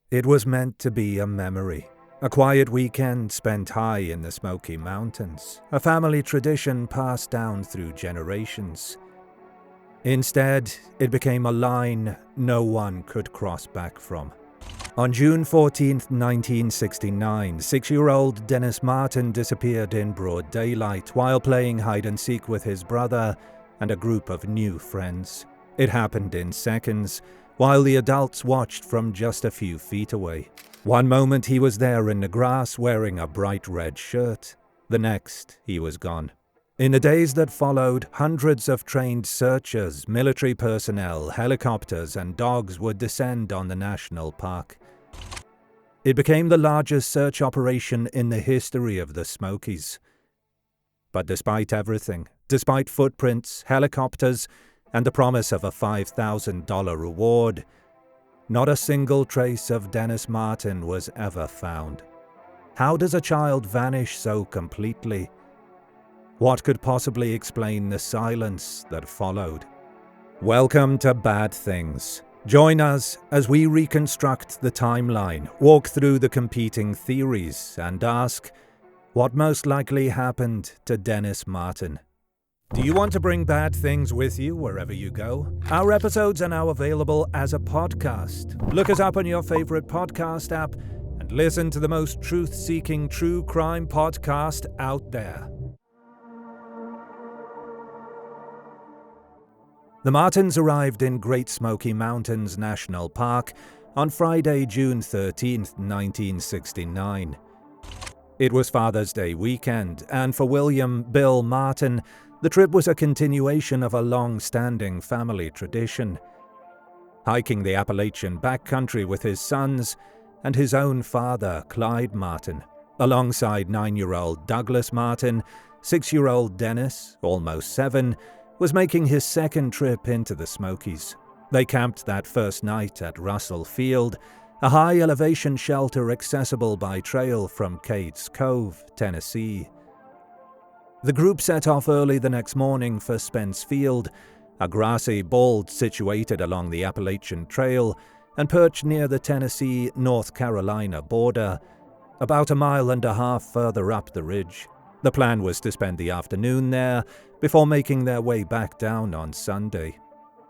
It was meant to be a memory. A quiet weekend spent high in the Smoky Mountains, a family tradition passed down through generations. Instead, it became a line no one could cross back from. On June 14, 1969, 6-year-old Dennis Martin disappeared in broad daylight while playing hide-and-seek with his brother and a group of new friends. It happened in seconds, while the adults watched from just a few feet away. One moment he was there in the grass wearing a bright red shirt. The next, he was gone. In the days that followed, hundreds of trained searchers, military personnel, helicopters, and dogs would descend on the national park. It became the largest search operation in the history of the Smokies. But despite everything, despite footprints, helicopters, and the promise of a $5,000 reward, not a single trace of Dennis Martin was ever found. How does a child vanish so completely? What could possibly explain the silence that followed? Welcome to Bad Things. Join us as we reconstruct the timeline, walk through the competing theories, and ask, what most likely happened to Dennis Martin? Do you want to bring bad things with you wherever you go? Our episodes are now available as a podcast. Look us up on your favorite podcast app and listen to the most truth-seeking true crime podcast out there. The Martins arrived in Great Smoky Mountains National Park on Friday, June 13, 1969. It was Father's Day weekend, and for William "Bill" Martin, the trip was a continuation of a long-standing family tradition. Hiking the Appalachian backcountry with his sons and his own father, Clyde Martin, alongside 9-year-old Douglas Martin, 6-year-old Dennis, almost 7, was making his second trip into the Smokies. They camped that first night at Russell Field, a high-elevation shelter accessible by trail from Cades Cove, Tennessee. The group set off early the next morning for Spence Field, a grassy bald situated along the Appalachian Trail and perched near the Tennessee-North Carolina border, about 1.5 miles further up the ridge. The plan was to spend the afternoon there before making their way back down on Sunday.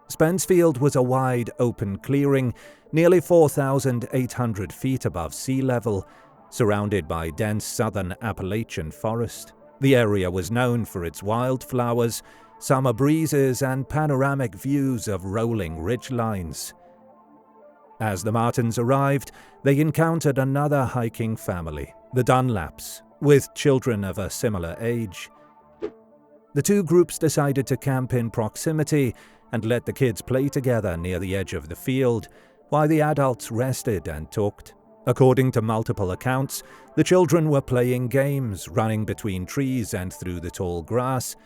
Spence Field was a wide, open clearing, nearly 4,800 feet above sea level, surrounded by dense southern Appalachian forest. The area was known for its wildflowers, summer breezes, and panoramic views of rolling ridgelines. As the Martins arrived, they encountered another hiking family, the Dunlaps, with children of a similar age. The two groups decided to camp in proximity and let the kids play together near the edge of the field, while the adults rested and talked. According to multiple accounts, the children were playing games, running between trees and through the tall grass,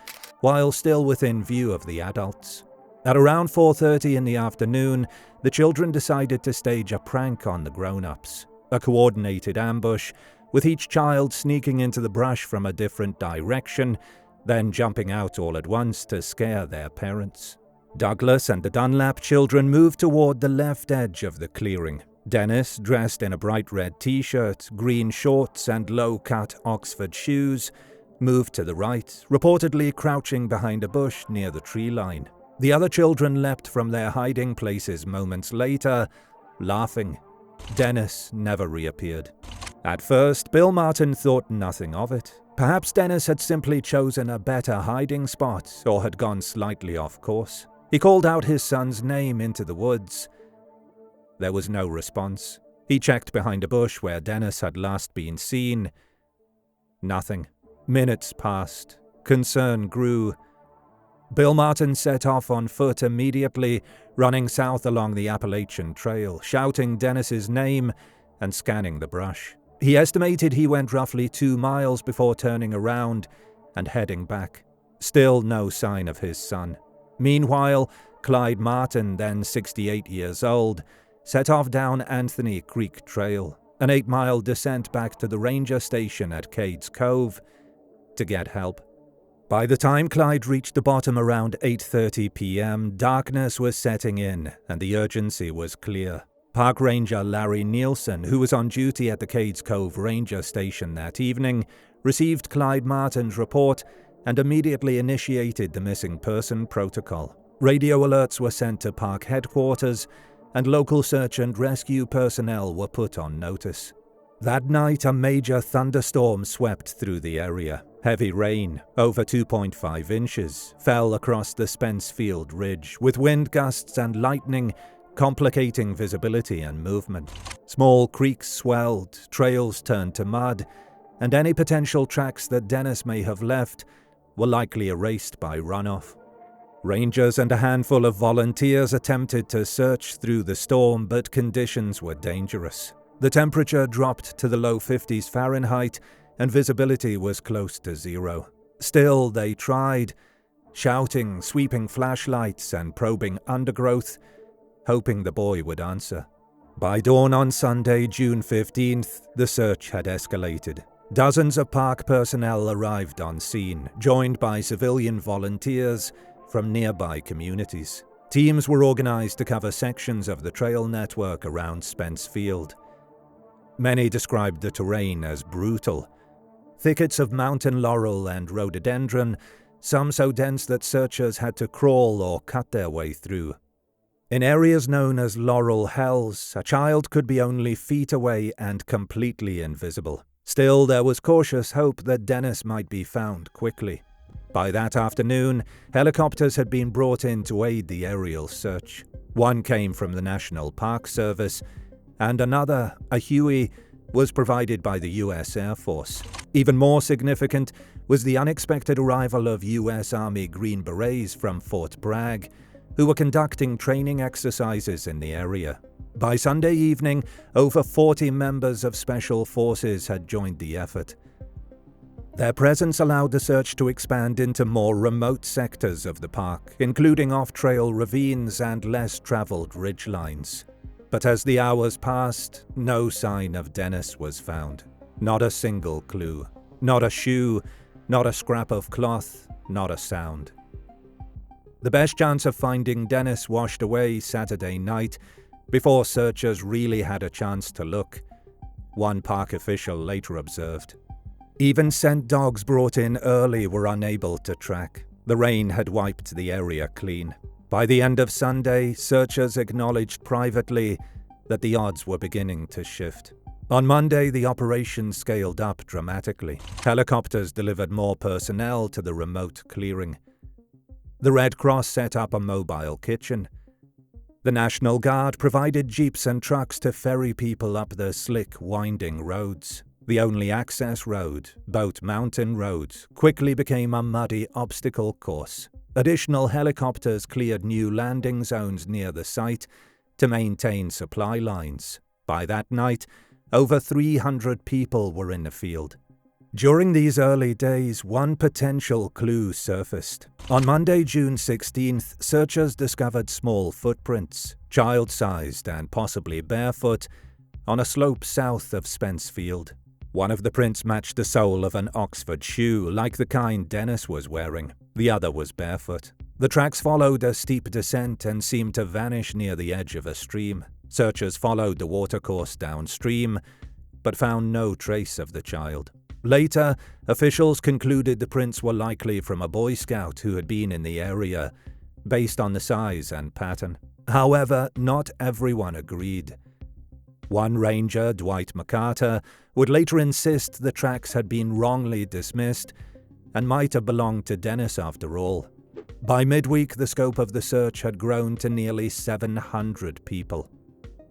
while still within view of the adults. At around 4:30 in the afternoon, the children decided to stage a prank on the grown-ups, a coordinated ambush, with each child sneaking into the brush from a different direction, then jumping out all at once to scare their parents. Douglas and the Dunlap children moved toward the left edge of the clearing. Dennis, dressed in a bright red t-shirt, green shorts, and low-cut Oxford shoes, moved to the right, reportedly crouching behind a bush near the tree line. The other children leapt from their hiding places moments later, laughing. Dennis never reappeared. At first, Bill Martin thought nothing of it. Perhaps Dennis had simply chosen a better hiding spot or had gone slightly off course. He called out his son's name into the woods. There was no response. He checked behind a bush where Dennis had last been seen. Nothing. Minutes passed. Concern grew. Bill Martin set off on foot immediately, running south along the Appalachian Trail, shouting Dennis's name and scanning the brush. He estimated he went roughly 2 miles before turning around and heading back. Still no sign of his son. Meanwhile, Clyde Martin, then 68 years old, set off down Anthony Creek Trail, an 8-mile descent back to the ranger station at Cades Cove, to get help. By the time Clyde reached the bottom around 8:30 p.m., darkness was setting in and the urgency was clear. Park Ranger Larry Nielsen, who was on duty at the Cades Cove Ranger Station that evening, received Clyde Martin's report and immediately initiated the missing person protocol. Radio alerts were sent to park headquarters, and local search and rescue personnel were put on notice. That night, a major thunderstorm swept through the area. Heavy rain, over 2.5 inches, fell across the Spence Field Ridge, with wind gusts and lightning complicating visibility and movement. Small creeks swelled, trails turned to mud, and any potential tracks that Dennis may have left were likely erased by runoff. Rangers and a handful of volunteers attempted to search through the storm, but conditions were dangerous. The temperature dropped to the low 50s Fahrenheit, and visibility was close to zero. Still, they tried, shouting, sweeping flashlights, and probing undergrowth, hoping the boy would answer. By dawn on Sunday, June 15th, the search had escalated. Dozens of park personnel arrived on scene, joined by civilian volunteers from nearby communities. Teams were organized to cover sections of the trail network around Spence Field. Many described the terrain as brutal. Thickets of mountain laurel and rhododendron, some so dense that searchers had to crawl or cut their way through. In areas known as Laurel Hells, a child could be only feet away and completely invisible. Still, there was cautious hope that Dennis might be found quickly. By that afternoon, helicopters had been brought in to aid the aerial search. One came from the National Park Service, and another, a Huey, was provided by the U.S. Air Force. Even more significant was the unexpected arrival of U.S. Army Green Berets from Fort Bragg, who were conducting training exercises in the area. By Sunday evening, over 40 members of Special Forces had joined the effort. Their presence allowed the search to expand into more remote sectors of the park, including off-trail ravines and less traveled ridgelines. But as the hours passed, no sign of Dennis was found. Not a single clue. Not a shoe, not a scrap of cloth, not a sound. The best chance of finding Dennis washed away Saturday night, before searchers really had a chance to look, one park official later observed. Even scent dogs brought in early were unable to track. The rain had wiped the area clean. By the end of Sunday, searchers acknowledged privately that the odds were beginning to shift. On Monday, the operation scaled up dramatically. Helicopters delivered more personnel to the remote clearing. The Red Cross set up a mobile kitchen. The National Guard provided jeeps and trucks to ferry people up the slick, winding roads. The only access road, Boat Mountain Road, quickly became a muddy obstacle course. Additional helicopters cleared new landing zones near the site to maintain supply lines. By that night, over 300 people were in the field. During these early days, one potential clue surfaced. On Monday, June 16th, searchers discovered small footprints, child-sized and possibly barefoot, on a slope south of Spence Field. One of the prints matched the sole of an Oxford shoe, like the kind Dennis was wearing. The other was barefoot. The tracks followed a steep descent and seemed to vanish near the edge of a stream. Searchers followed the watercourse downstream, but found no trace of the child. Later, officials concluded the prints were likely from a Boy Scout who had been in the area, based on the size and pattern. However, not everyone agreed. One ranger, Dwight McCarter, would later insist the tracks had been wrongly dismissed and might have belonged to Dennis after all. By midweek, the scope of the search had grown to nearly 700 people.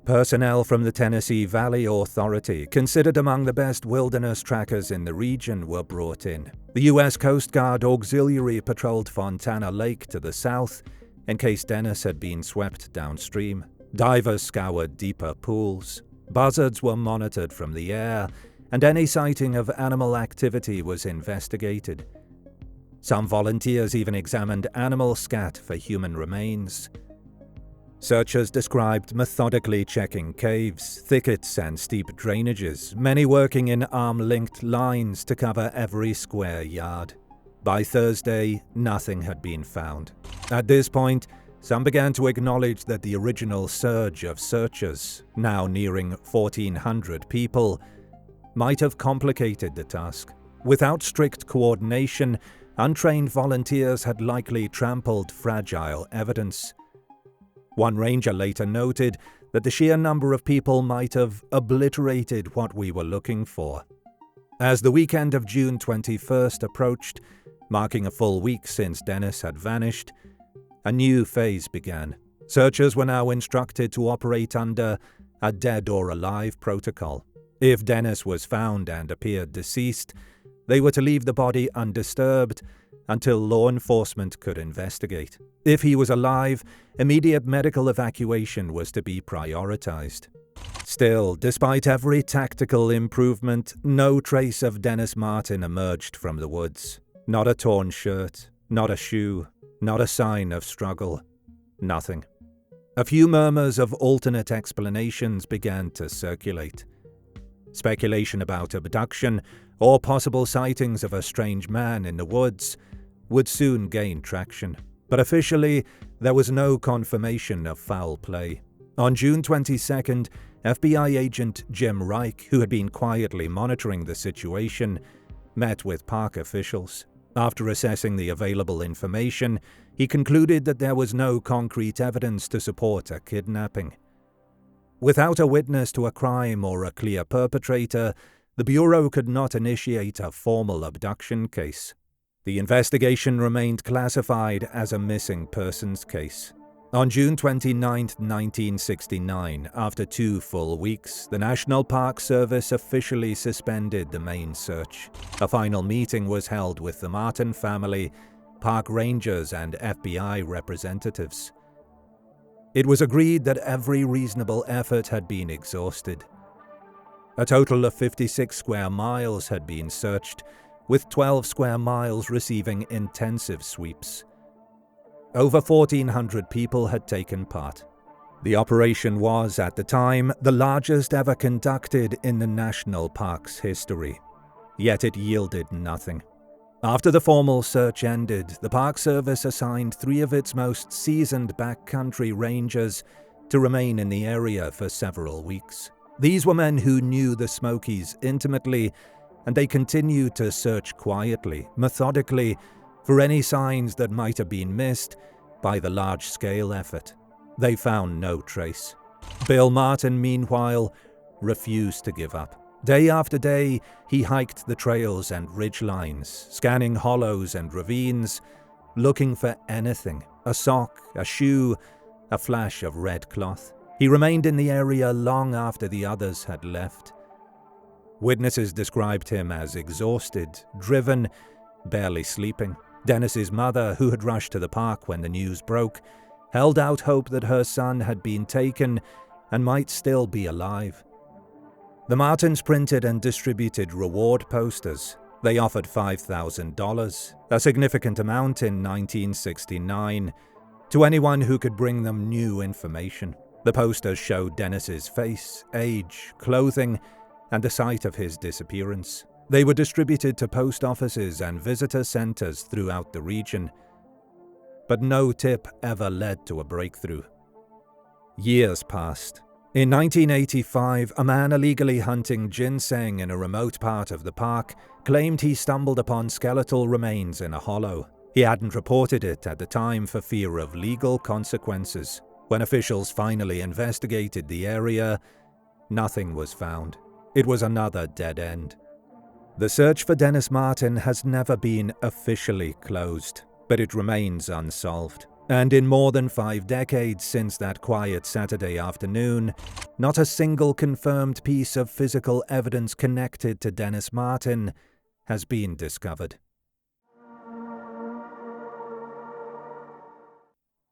Personnel from the Tennessee Valley Authority, considered among the best wilderness trackers in the region, were brought in. The U.S. Coast Guard Auxiliary patrolled Fontana Lake to the south, in case Dennis had been swept downstream. Divers scoured deeper pools. Buzzards were monitored from the air, and any sighting of animal activity was investigated. Some volunteers even examined animal scat for human remains. Searchers described methodically checking caves, thickets, and steep drainages, many working in arm-linked lines to cover every square yard. By Thursday, nothing had been found. At this point, Some began to acknowledge that the original surge of searchers, now nearing 1,400 people, might have complicated the task. Without strict coordination, untrained volunteers had likely trampled fragile evidence. One ranger later noted that the sheer number of people might have obliterated what we were looking for. As the weekend of June 21st approached, marking a full week since Dennis had vanished, a new phase began. Searchers were now instructed to operate under a dead or alive protocol. If Dennis was found and appeared deceased, they were to leave the body undisturbed until law enforcement could investigate. If he was alive, immediate medical evacuation was to be prioritized. Still, despite every tactical improvement, no trace of Dennis Martin emerged from the woods. Not a torn shirt, not a shoe, not a sign of struggle. Nothing. A few murmurs of alternate explanations began to circulate. Speculation about abduction or possible sightings of a strange man in the woods would soon gain traction. But officially, there was no confirmation of foul play. On June 22nd, FBI agent Jim Reich, who had been quietly monitoring the situation, met with park officials. After assessing the available information, he concluded that there was no concrete evidence to support a kidnapping. Without a witness to a crime or a clear perpetrator, the Bureau could not initiate a formal abduction case. The investigation remained classified as a missing persons case. On June 29, 1969, after 2 full weeks, the National Park Service officially suspended the main search. A final meeting was held with the Martin family, park rangers, and FBI representatives. It was agreed that every reasonable effort had been exhausted. A total of 56 square miles had been searched, with 12 square miles receiving intensive sweeps. Over 1,400 people had taken part. The operation was, at the time, the largest ever conducted in the national park's history. Yet it yielded nothing. After the formal search ended, the Park Service assigned 3 of its most seasoned backcountry rangers to remain in the area for several weeks. These were men who knew the Smokies intimately, and they continued to search quietly, methodically, for any signs that might have been missed by the large-scale effort. They found no trace. Bill Martin, meanwhile, refused to give up. Day after day, he hiked the trails and ridgelines, scanning hollows and ravines, looking for anything, a sock, a shoe, a flash of red cloth. He remained in the area long after the others had left. Witnesses described him as exhausted, driven, barely sleeping. Dennis's mother, who had rushed to the park when the news broke, held out hope that her son had been taken and might still be alive. The Martins printed and distributed reward posters. They offered $5,000, a significant amount in 1969, to anyone who could bring them new information. The posters showed Dennis's face, age, clothing, and the site of his disappearance. They were distributed to post offices and visitor centers throughout the region. But no tip ever led to a breakthrough. Years passed. In 1985, a man illegally hunting ginseng in a remote part of the park claimed he stumbled upon skeletal remains in a hollow. He hadn't reported it at the time for fear of legal consequences. When officials finally investigated the area, nothing was found. It was another dead end. The search for Dennis Martin has never been officially closed, but it remains unsolved. And in more than 5 decades since that quiet Saturday afternoon, not a single confirmed piece of physical evidence connected to Dennis Martin has been discovered.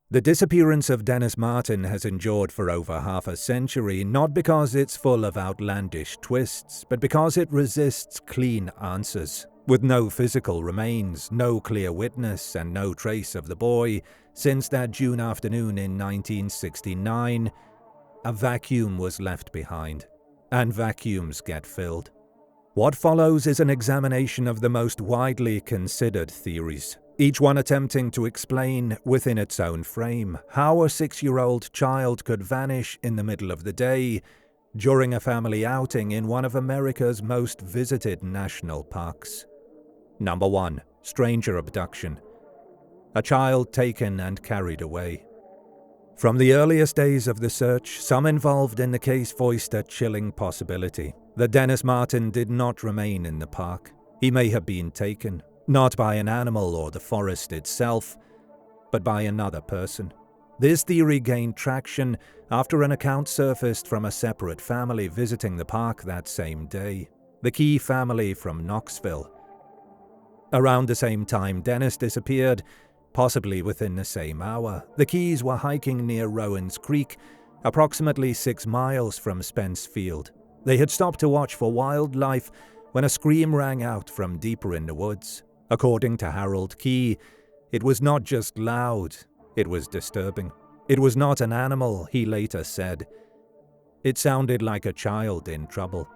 The disappearance of Dennis Martin has endured for over half a century, not because it's full of outlandish twists, but because it resists clean answers. With no physical remains, no clear witness, and no trace of the boy, since that June afternoon in 1969, a vacuum was left behind. And vacuums get filled. What follows is an examination of the most widely considered theories. each one attempting to explain within its own frame how a 6-year-old child could vanish in the middle of the day during a family outing in one of America's most visited national parks. Number 1. Stranger abduction. A child taken and carried away. From the earliest days of the search, some involved in the case voiced a chilling possibility that Dennis Martin did not remain in the park. He may have been taken, not by an animal or the forest itself, but by another person. This theory gained traction after an account surfaced from a separate family visiting the park that same day, the Key family from Knoxville. Around the same time Dennis disappeared, possibly within the same hour, the Keys were hiking near Rowan's Creek, approximately 6 miles from Spence Field. They had stopped to watch for wildlife when a scream rang out from deeper in the woods. According to Harold Key, it was not just loud, it was disturbing. It was not an animal, he later said. It sounded like a child in trouble.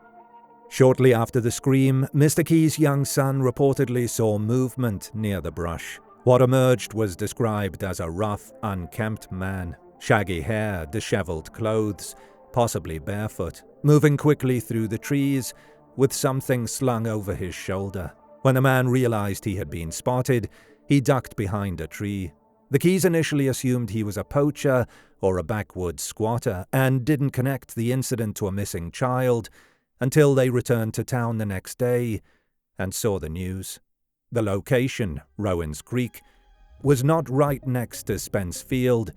Shortly after the scream, Mr. Key's young son reportedly saw movement near the brush. What emerged was described as a rough, unkempt man, shaggy hair, disheveled clothes, possibly barefoot, moving quickly through the trees with something slung over his shoulder. When the man realized he had been spotted, he ducked behind a tree. The Keys initially assumed he was a poacher or a backwoods squatter and didn't connect the incident to a missing child until they returned to town the next day and saw the news. The location, Rowan's Creek, was not right next to Spence Field,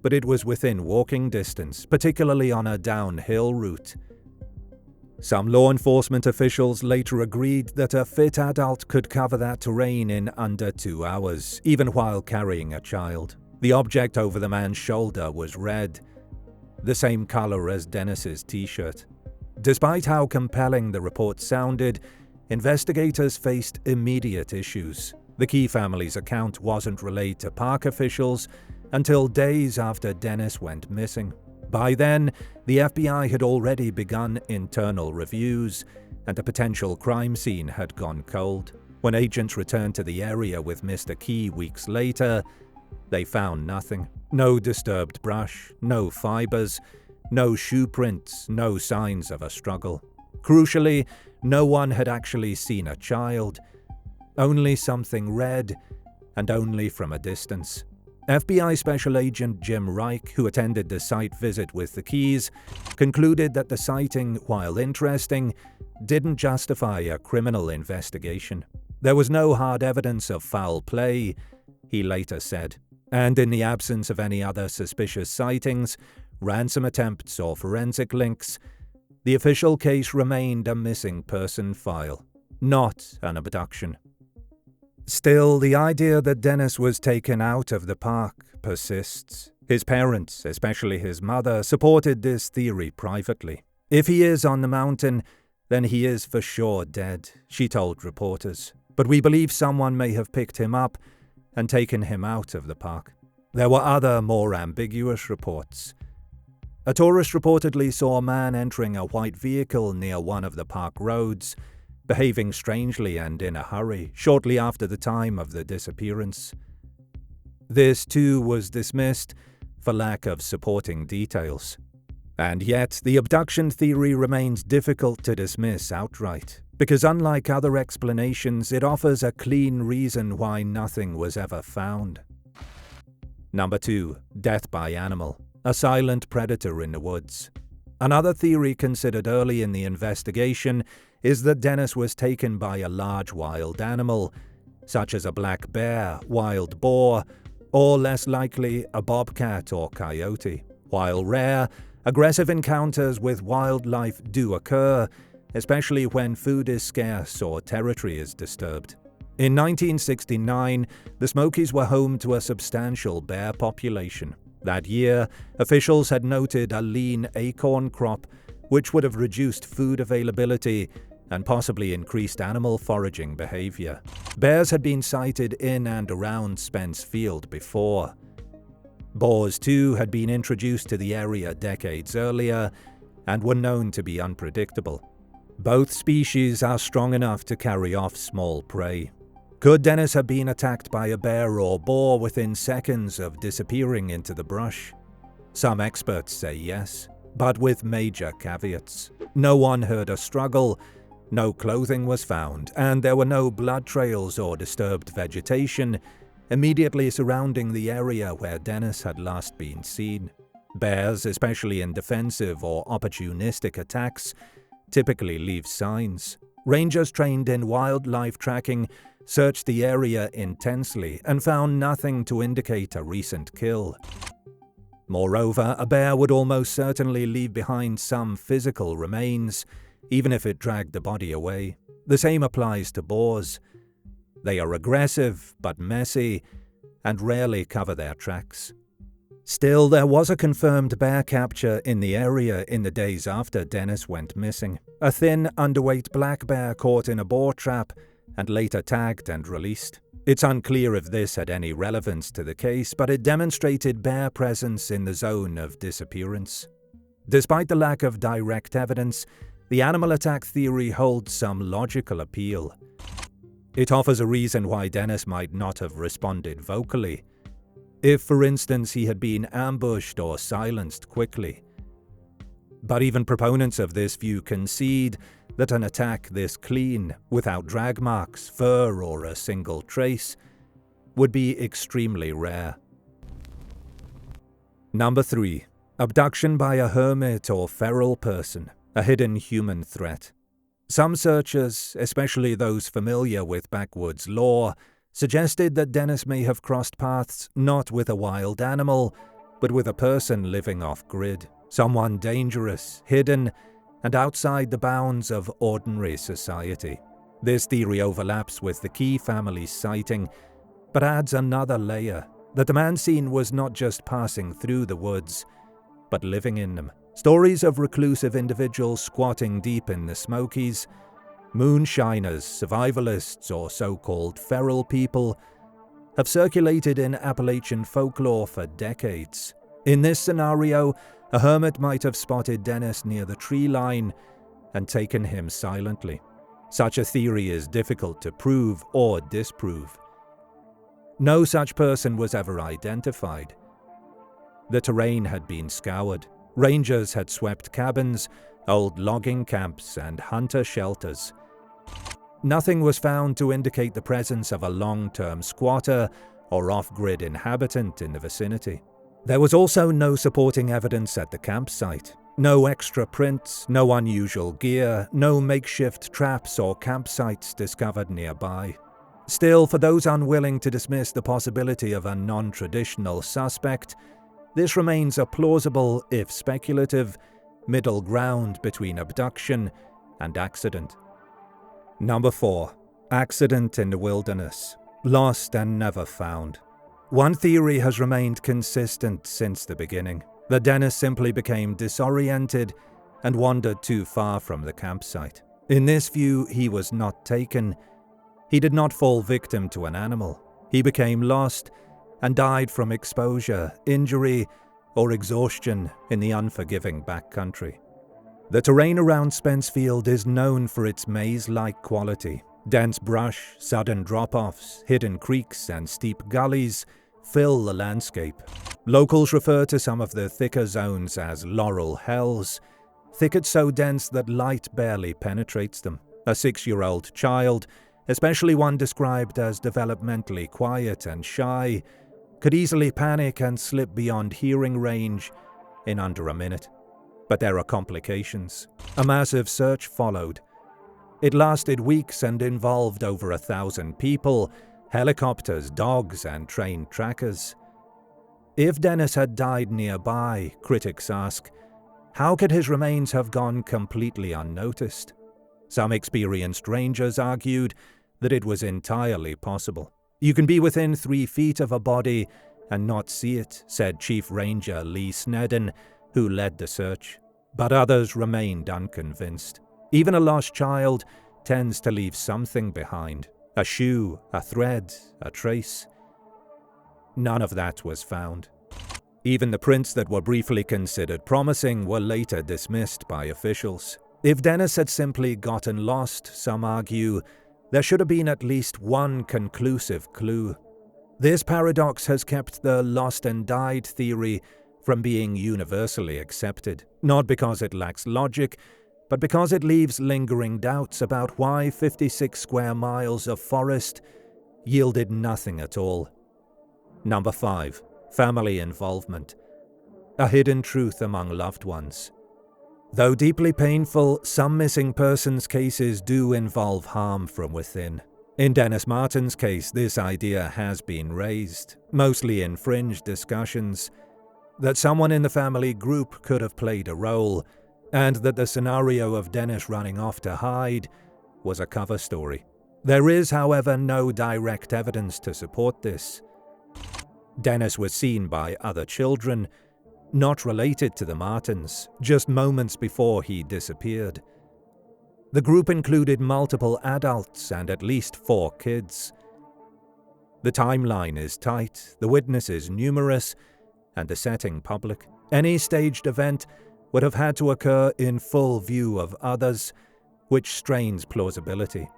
but it was within walking distance, particularly on a downhill route. Some law enforcement officials later agreed that a fit adult could cover that terrain in under 2 hours, even while carrying a child. The object over the man's shoulder was red, the same color as Dennis's t-shirt. Despite how compelling the report sounded, investigators faced immediate issues. The Key family's account wasn't relayed to park officials until days after Dennis went missing. By then, the FBI had already begun internal reviews, and a potential crime scene had gone cold. When agents returned to the area with Mr. Key weeks later, they found nothing. No disturbed brush, no fibers, no shoe prints, no signs of a struggle. Crucially, no one had actually seen a child, only something red, and only from a distance. FBI Special Agent Jim Reich, who attended the site visit with the Keys, concluded that the sighting, while interesting, didn't justify a criminal investigation. There was no hard evidence of foul play, he later said, and in the absence of any other suspicious sightings, ransom attempts or forensic links, the official case remained a missing person file, not an abduction. Still, the idea that Dennis was taken out of the park persists. His parents, especially his mother, supported this theory privately. If he is on the mountain, then he is for sure dead, she told reporters. But we believe someone may have picked him up and taken him out of the park. There were other, more ambiguous reports. A tourist reportedly saw a man entering a white vehicle near one of the park roads, behaving strangely and in a hurry, shortly after the time of the disappearance. This, too, was dismissed for lack of supporting details. And yet, the abduction theory remains difficult to dismiss outright, because unlike other explanations, it offers a clean reason why nothing was ever found. Number 2. Death by animal. A silent predator in the woods. Another theory considered early in the investigation is that Dennis was taken by a large wild animal, such as a black bear, wild boar, or less likely, a bobcat or coyote. While rare, aggressive encounters with wildlife do occur, especially when food is scarce or territory is disturbed. In 1969, the Smokies were home to a substantial bear population. That year, officials had noted a lean acorn crop, which would have reduced food availability and possibly increased animal foraging behavior. Bears had been sighted in and around Spence Field before. Boars, too, had been introduced to the area decades earlier and were known to be unpredictable. Both species are strong enough to carry off small prey. Could Dennis have been attacked by a bear or boar within seconds of disappearing into the brush? Some experts say yes, but with major caveats. No one heard a struggle, no clothing was found, and there were no blood trails or disturbed vegetation immediately surrounding the area where Dennis had last been seen. Bears, especially in defensive or opportunistic attacks, typically leave signs. Rangers trained in wildlife tracking searched the area intensely and found nothing to indicate a recent kill. Moreover, a bear would almost certainly leave behind some physical remains, even if it dragged the body away. The same applies to boars. They are aggressive but messy and rarely cover their tracks. Still, there was a confirmed bear capture in the area in the days after Dennis went missing. A thin, underweight black bear caught in a boar trap and later tagged and released. It's unclear if this had any relevance to the case, but it demonstrated bear presence in the zone of disappearance. Despite the lack of direct evidence, the animal attack theory holds some logical appeal. It offers a reason why Dennis might not have responded vocally. If, for instance, he had been ambushed or silenced quickly. But even proponents of this view concede that an attack this clean, without drag marks, fur, or a single trace, would be extremely rare. Number 3. Abduction by a hermit or feral person, a hidden human threat. Some searchers, especially those familiar with backwoods lore, suggested that Dennis may have crossed paths not with a wild animal, but with a person living off-grid, someone dangerous, hidden, and outside the bounds of ordinary society. This theory overlaps with the Key family's sighting, but adds another layer, that the man seen was not just passing through the woods, but living in them. Stories of reclusive individuals squatting deep in the Smokies, moonshiners, survivalists, or so-called feral people, have circulated in Appalachian folklore for decades. In this scenario, a hermit might have spotted Dennis near the tree line and taken him silently. Such a theory is difficult to prove or disprove. No such person was ever identified. The terrain had been scoured. Rangers had swept cabins, old logging camps, and hunter shelters. Nothing was found to indicate the presence of a long-term squatter or off-grid inhabitant in the vicinity. There was also no supporting evidence at the campsite. No extra prints, no unusual gear, no makeshift traps or campsites discovered nearby. Still, for those unwilling to dismiss the possibility of a non-traditional suspect, this remains a plausible, if speculative, middle ground between abduction and accident. Number 4. Accident in the wilderness. Lost and never found. One theory has remained consistent since the beginning, that Dennis simply became disoriented and wandered too far from the campsite. In this view, he was not taken. He did not fall victim to an animal. He became lost and died from exposure, injury, or exhaustion in the unforgiving backcountry. The terrain around Spencefield is known for its maze-like quality. Dense brush, sudden drop-offs, hidden creeks, and steep gullies fill the landscape. Locals refer to some of the thicker zones as Laurel Hells, thickets so dense that light barely penetrates them. A 6-year-old child, especially one described as developmentally quiet and shy, could easily panic and slip beyond hearing range in under a minute. But there are complications. A massive search followed. It lasted weeks and involved over 1,000 people, helicopters, dogs, and trained trackers. If Dennis had died nearby, critics ask, how could his remains have gone completely unnoticed? Some experienced rangers argued that it was entirely possible. You can be within 3 feet of a body and not see it, said Chief Ranger Lee Snedden, who led the search. But others remained unconvinced. Even a lost child tends to leave something behind. A shoe, a thread, a trace. None of that was found. Even the prints that were briefly considered promising were later dismissed by officials. If Dennis had simply gotten lost, some argue, There should have been at least one conclusive clue. This paradox has kept the lost and died theory from being universally accepted, not because it lacks logic, but because it leaves lingering doubts about why 56 square miles of forest yielded nothing at all. Number 5. Family involvement. A hidden truth among loved ones. Though deeply painful, some missing persons cases do involve harm from within. In Dennis Martin's case, this idea has been raised, mostly in fringe discussions, that someone in the family group could have played a role, and that the scenario of Dennis running off to hide was a cover story. There is, however, no direct evidence to support this. Dennis was seen by other children, not related to the Martins, just moments before he disappeared. The group included multiple adults and at least 4 kids. The timeline is tight, the witnesses numerous, and the setting public. Any staged event would have had to occur in full view of others, which strains plausibility.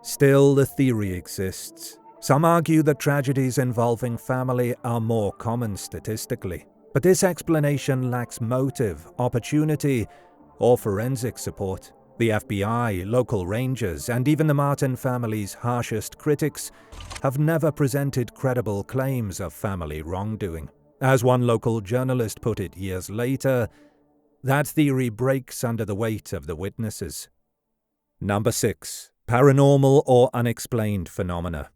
Still, the theory exists. Some argue that tragedies involving family are more common statistically, but this explanation lacks motive, opportunity, or forensic support. The FBI, local rangers, and even the Martin family's harshest critics have never presented credible claims of family wrongdoing. As one local journalist put it years later, that theory breaks under the weight of the witnesses. Number 6. Paranormal or unexplained phenomena.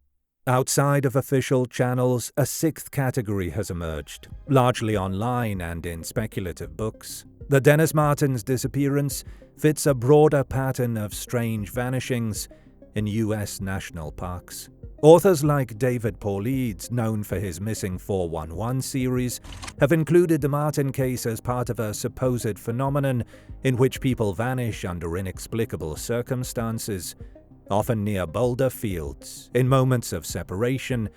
Outside of official channels, a 6th category has emerged, largely online and in speculative books. The Dennis Martin's disappearance fits a broader pattern of strange vanishings in U.S. national parks. Authors like David Paulides, known for his Missing 411 series, have included the Martin case as part of a supposed phenomenon in which people vanish under inexplicable circumstances, often near boulder fields, in moments of separation,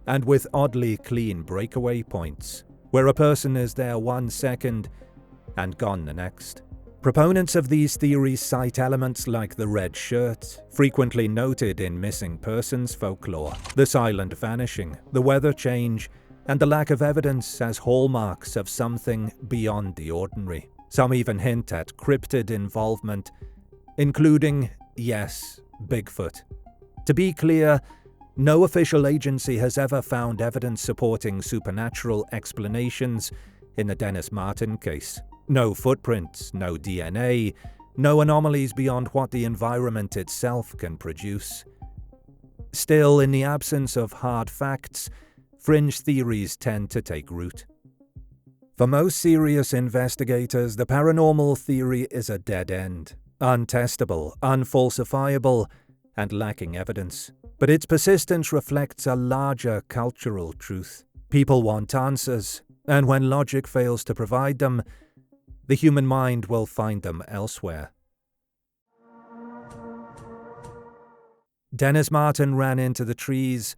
and with oddly clean breakaway points, where a person is there 1 second and gone the next. Proponents of these theories cite elements like the red shirt, frequently noted in missing persons folklore, the silent vanishing, the weather change, and the lack of evidence as hallmarks of something beyond the ordinary. Some even hint at cryptid involvement, including, yes, Bigfoot. To be clear, no official agency has ever found evidence supporting supernatural explanations in the Dennis Martin case. No footprints, no DNA, no anomalies beyond what the environment itself can produce. Still, in the absence of hard facts, fringe theories tend to take root. For most serious investigators, the paranormal theory is a dead end, untestable, unfalsifiable, and lacking evidence. But its persistence reflects a larger cultural truth. People want answers, and when logic fails to provide them, the human mind will find them elsewhere. Dennis Martin ran into the trees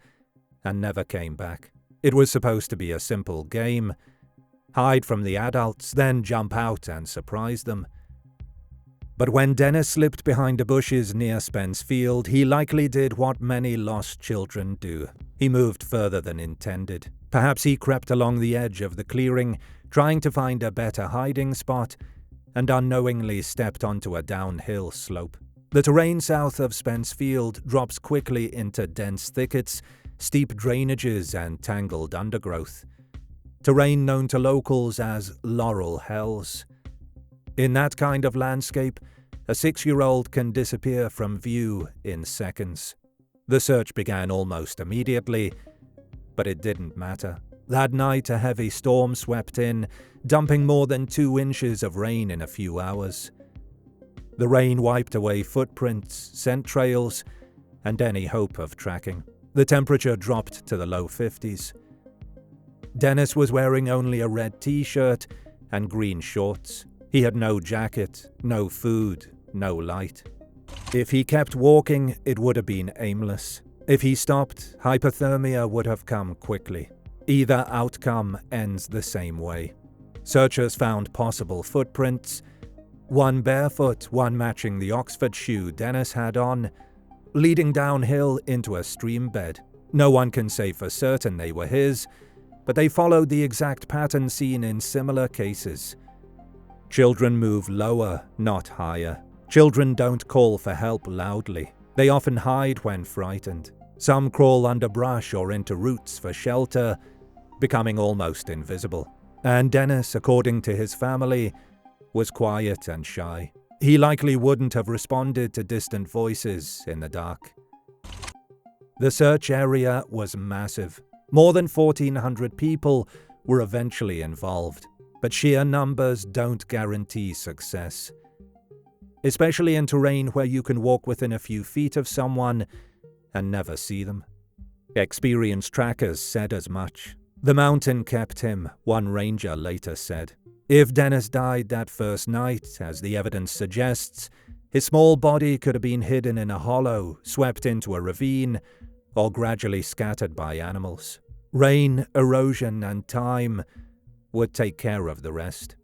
and never came back. It was supposed to be a simple game. Hide from the adults, then jump out and surprise them. But when Dennis slipped behind the bushes near Spence Field, he likely did what many lost children do. He moved further than intended. Perhaps he crept along the edge of the clearing, trying to find a better hiding spot, and unknowingly stepped onto a downhill slope. The terrain south of Spence Field drops quickly into dense thickets, steep drainages, and tangled undergrowth. Terrain known to locals as Laurel Hells. In that kind of landscape, a 6-year-old can disappear from view in seconds. The search began almost immediately, but it didn't matter. That night, a heavy storm swept in, dumping more than 2 inches of rain in a few hours. The rain wiped away footprints, scent trails, and any hope of tracking. The temperature dropped to the low 50s. Dennis was wearing only a red t-shirt and green shorts. He had no jacket, no food, no light. If he kept walking, it would have been aimless. If he stopped, hypothermia would have come quickly. Either outcome ends the same way. Searchers found possible footprints, one barefoot, one matching the Oxford shoe Dennis had on, leading downhill into a stream bed. No one can say for certain they were his, but they followed the exact pattern seen in similar cases. Children move lower, not higher. Children don't call for help loudly. They often hide when frightened. Some crawl under brush or into roots for shelter, becoming almost invisible. And Dennis, according to his family, was quiet and shy. He likely wouldn't have responded to distant voices in the dark. The search area was massive. More than 1,400 people were eventually involved, but sheer numbers don't guarantee success, especially in terrain where you can walk within a few feet of someone and never see them. Experienced trackers said as much. The mountain kept him, one ranger later said. If Dennis died that first night, as the evidence suggests, his small body could have been hidden in a hollow, swept into a ravine, or gradually scattered by animals. Rain, erosion, and time would take care of the rest.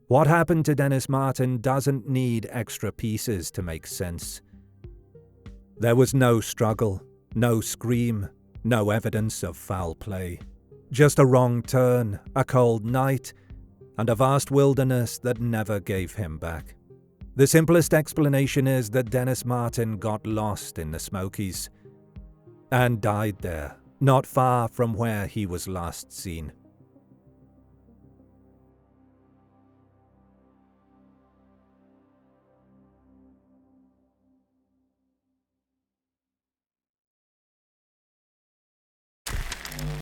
What happened to Dennis Martin doesn't need extra pieces to make sense. There was no struggle, no scream, no evidence of foul play. Just a wrong turn, a cold night, and a vast wilderness that never gave him back. The simplest explanation is that Dennis Martin got lost in the Smokies and died there, not far from where he was last seen.